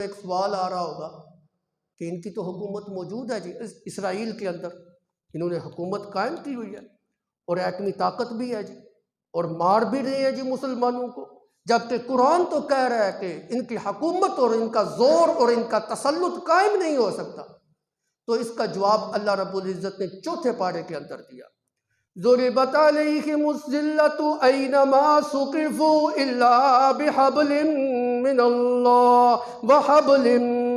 ایک سوال آ رہا ہوگا کہ ان کی تو حکومت موجود ہے جی اسرائیل کے اندر، انہوں نے حکومت قائم کی ہوئی ہے اور ایٹمی طاقت بھی ہے جی، اور مار بھی رہے ہیں جی مسلمانوں کو، جبکہ قرآن تو کہہ رہا ہے کہ ان کی حکومت اور ان کا زور اور ان کا تسلط قائم نہیں ہو سکتا۔ تو اس کا جواب اللہ رب العزت نے چوتھے پارے کے اندر دیا، ضربت علیہم الذلۃ اینما ثقفوا الا بحبل من اللہ وحبل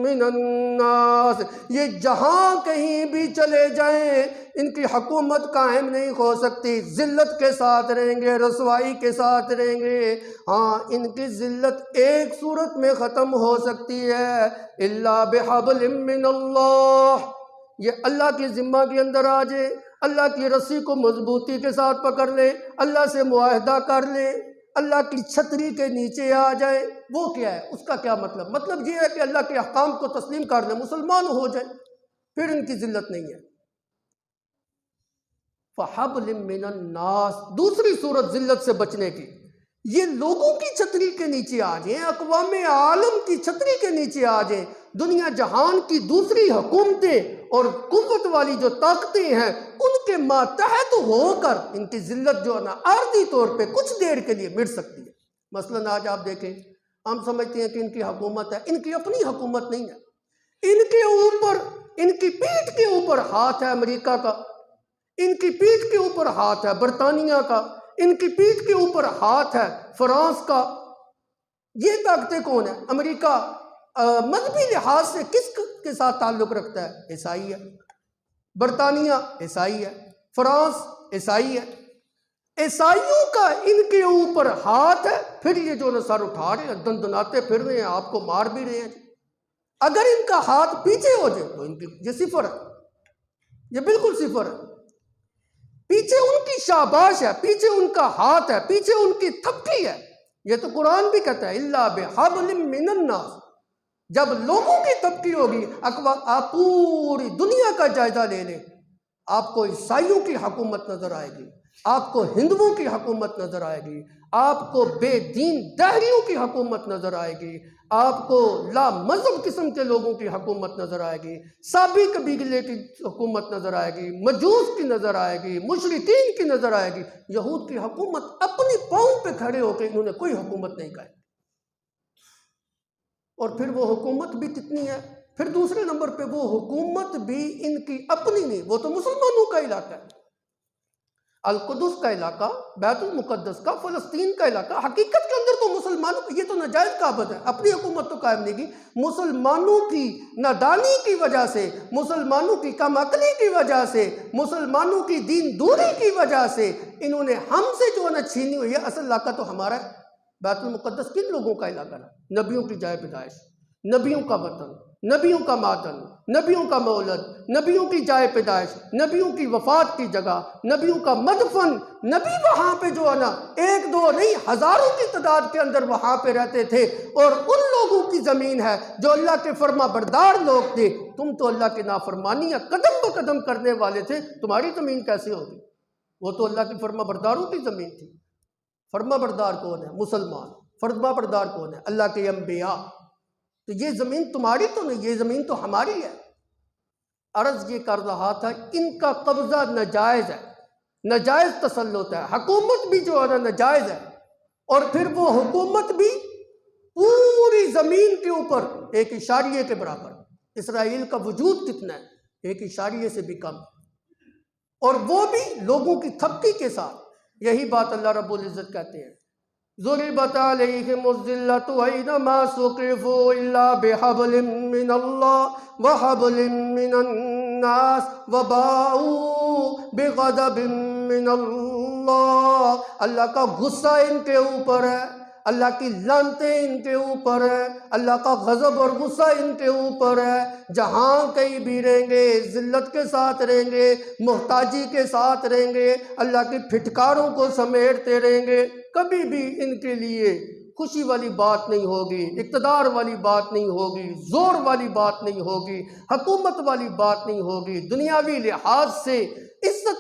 من الناس، یہ جہاں کہیں بھی چلے جائیں ان کی حکومت قائم نہیں ہو سکتی، ذلت کے ساتھ رہیں گے، رسوائی کے ساتھ رہیں گے۔ ہاں، ان کی ذلت ایک صورت میں ختم ہو سکتی ہے، الا بحبل من اللہ، یہ اللہ کی ذمہ کے اندر آ جائے، اللہ کی رسی کو مضبوطی کے ساتھ پکڑ لے، اللہ سے معاہدہ کر لے، اللہ کی چھتری کے نیچے آ جائے۔ وہ کیا ہے؟ اس کا کیا مطلب؟ مطلب یہ ہے کہ اللہ کے احکام کو تسلیم کر لے، مسلمان ہو جائے، پھر ان کی ذلت نہیں ہے۔ فَحَبْلٍ مِّنَ النَّاسِ، دوسری صورت ذلت سے بچنے کی، یہ لوگوں کی چھتری کے نیچے آ جائیں، اقوام عالم کی چھتری کے نیچے آ جائیں، دنیا جہان کی دوسری حکومتیں اور قوت والی جو طاقتیں ہیں ان کے ماتحت ہو کر ان کی ذلت جو ہے نا عارضی طور پہ کچھ دیر کے لیے مٹ سکتی ہے۔ مثلاً آج آپ دیکھیں، ہم سمجھتے ہیں کہ ان کی حکومت ہے، ان کی اپنی حکومت نہیں ہے، ان کے اوپر، ان کی پیٹھ کے اوپر ہاتھ ہے امریکہ کا، ان کی پیٹھ کے اوپر ہاتھ ہے برطانیہ کا، ان کی پیٹھ کے اوپر ہاتھ ہے فرانس کا۔ یہ طاقتیں کون ہیں؟ امریکہ مذہبی لحاظ سے کس کے ساتھ تعلق رکھتا ہے؟ عیسائی ہے، برطانیہ عیسائی ہے، فرانس عیسائی ہے، عیسائیوں کا ان کے اوپر ہاتھ ہے، پھر یہ جو سر اٹھا رہے ہیں، دندناتے پھر رہے ہیں، آپ کو مار بھی رہے ہیں۔ اگر ان کا ہاتھ پیچھے ہو جائے تو ان کی یہ صفر ہے، یہ بالکل صفر ہے۔ پیچھے ان کی شاباش ہے، پیچھے ان کا ہاتھ ہے، پیچھے ان کی تھپکی ہے۔ یہ تو قرآن بھی کہتا ہے الا بحبل من الناس، جب لوگوں کی تھپکی ہوگی، آپ پوری دنیا کا جائزہ لے لیں، آپ کو عیسائیوں کی حکومت نظر آئے گی، آپ کو ہندوؤں کی حکومت نظر آئے گی، آپ کو بے دین دہریوں کی حکومت نظر آئے گی، آپ کو لا مذہب قسم کے لوگوں کی حکومت نظر آئے گی، سابی قبیلے کی حکومت نظر آئے گی، مجوس کی نظر آئے گی، مشرکین کی نظر آئے گی۔ یہود کی حکومت اپنی پاؤں پہ کھڑے ہو کے انہوں نے کوئی حکومت نہیں قائم، اور پھر وہ حکومت بھی کتنی ہے؟ پھر دوسرے نمبر پہ وہ حکومت بھی ان کی اپنی نہیں، وہ تو مسلمانوں کا علاقہ ہے، القدس کا علاقہ، بیت المقدس کا، فلسطین کا علاقہ، حقیقت کے اندر تو مسلمانوں کی، یہ تو ناجائز قابض ہے، اپنی حکومت تو قائم نہیں کی۔ مسلمانوں کی نادانی کی وجہ سے، مسلمانوں کی کم عقلی کی وجہ سے، مسلمانوں کی دین دوری کی وجہ سے انہوں نے ہم سے جو ہے نا چھینی ہوئی ہے، اصل علاقہ تو ہمارا ہے۔ بیت المقدس کن لوگوں کا علاقہ ہے؟ نبیوں کی جائے پیدائش، نبیوں کا وطن، نبیوں کا ماتن، نبیوں کا مولد، نبیوں کی جائے پیدائش، نبیوں کی وفات کی جگہ، نبیوں کا مدفن۔ نبی وہاں پہ جو ہے نا ایک دو نہیں، ہزاروں کی تعداد کے اندر وہاں پہ رہتے تھے، اور ان لوگوں کی زمین ہے جو اللہ کے فرما بردار لوگ تھے۔ تم تو اللہ کے نافرمانیاں قدم بقدم کرنے والے تھے، تمہاری زمین کیسے ہوگی؟ وہ تو اللہ کے فرما برداروں کی زمین تھی۔ فرما بردار کون ہے؟ مسلمان۔ فرما بردار کون ہے؟ اللہ کے انبیاء۔ تو یہ زمین تمہاری تو نہیں، یہ زمین تو ہماری ہے۔ عرض یہ کر رہا تھا، ان کا قبضہ ناجائز ہے، ناجائز تسلط ہے، حکومت بھی جو ہے نا ناجائز ہے، اور پھر وہ حکومت بھی پوری زمین کے اوپر ایک اشاریے کے برابر۔ اسرائیل کا وجود کتنا ہے؟ ایک اشاریے سے بھی کم، اور وہ بھی لوگوں کی تھپکی کے ساتھ۔ یہی بات اللہ رب العزت کہتے ہیں، ضربت علیہم الذلۃ اینما ثقفوا الا بحبل من اللہ وحبل من الناس وباؤوا بغضب من اللہ۔ اللہ کا غصہ ان کے اوپر ہے، اللہ کی لعنتیں ان کے اوپر ہے، اللہ کا غضب اور غصہ ان کے اوپر ہے۔ جہاں کہیں بھی رہیں گے ذلت کے ساتھ رہیں گے، محتاجی کے ساتھ رہیں گے، اللہ کی پھٹکاروں کو سمیٹتے رہیں گے، کبھی بھی ان کے لیے خوشی والی بات نہیں ہوگی، اقتدار والی بات نہیں ہوگی، زور والی بات نہیں ہوگی، حکومت والی بات نہیں ہوگی، دنیاوی لحاظ سے عزت